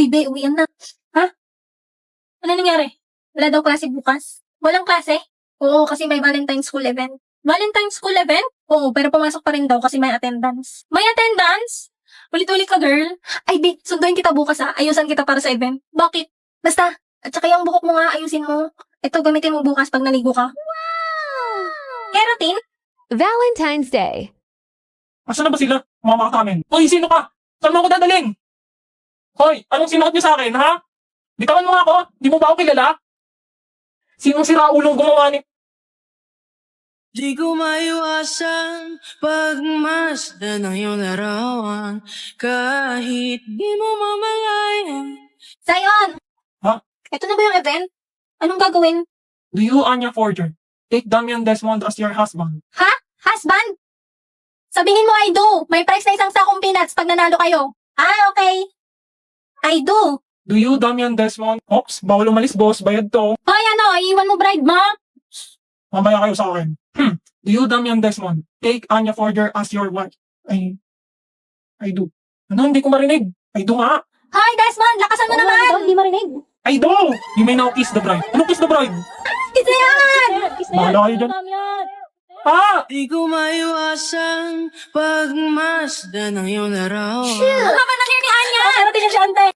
Uy, be, uwian na. Ha? Ano nangyari? Wala daw klase bukas? Walang klase? Oo, kasi may Valentine's School event. Valentine's School event? Oo, pero pumasok pa rin daw kasi may attendance. May attendance? Ulit-ulit ka, girl. Ay, be, sunduin kita bukas ha. Ayusan kita para sa event. Bakit? Basta. At saka yung buhok mo nga, ayusin mo. Ito, gamitin mo bukas pag naligo ka. Wow! Keratin? Valentine's Day. Asan na ba sila? Mama ka amin. Hoy, sino ka? Saan mo ako dadalhin? Hoy, anong sinuot niyo sa akin, ha? Bitawan mo nga ako. Di mo ba ako kilala? Sinong siraulong gumawa ni... Di ko maiwasan pagmasdan ng iyong larawan kahit di mo mamalayan. Zion! Ha? Ito na ba yung event? Anong gagawin? Do you, Anya Forger, take Damian Desmond as your husband? Ha? Husband? Sabihin mo, I do. May price na isang sakong peanuts pag nanalo kayo. Ah, okay. I do. Do you, Damian Desmond? Ops, bawal umalis, boss. Bayad to. Hoy, ano? Iiwan mo bride mo? Mamaya kayo sa akin. Do you, Damian Desmond, take Anya Forger as your wife? I do. Ano, hindi ko marinig. I do nga. Hoy, Desmond! Lakasan mo naman! Hindi marinig. I do! You may now kiss the bride. Ano kiss the bride? Isa yan! Bahala kayo dyan. Ah! Di ko maiwasan pagmasdan ng iyong larawan. Ano ka na ni Anya? Sarap din siya, Ante.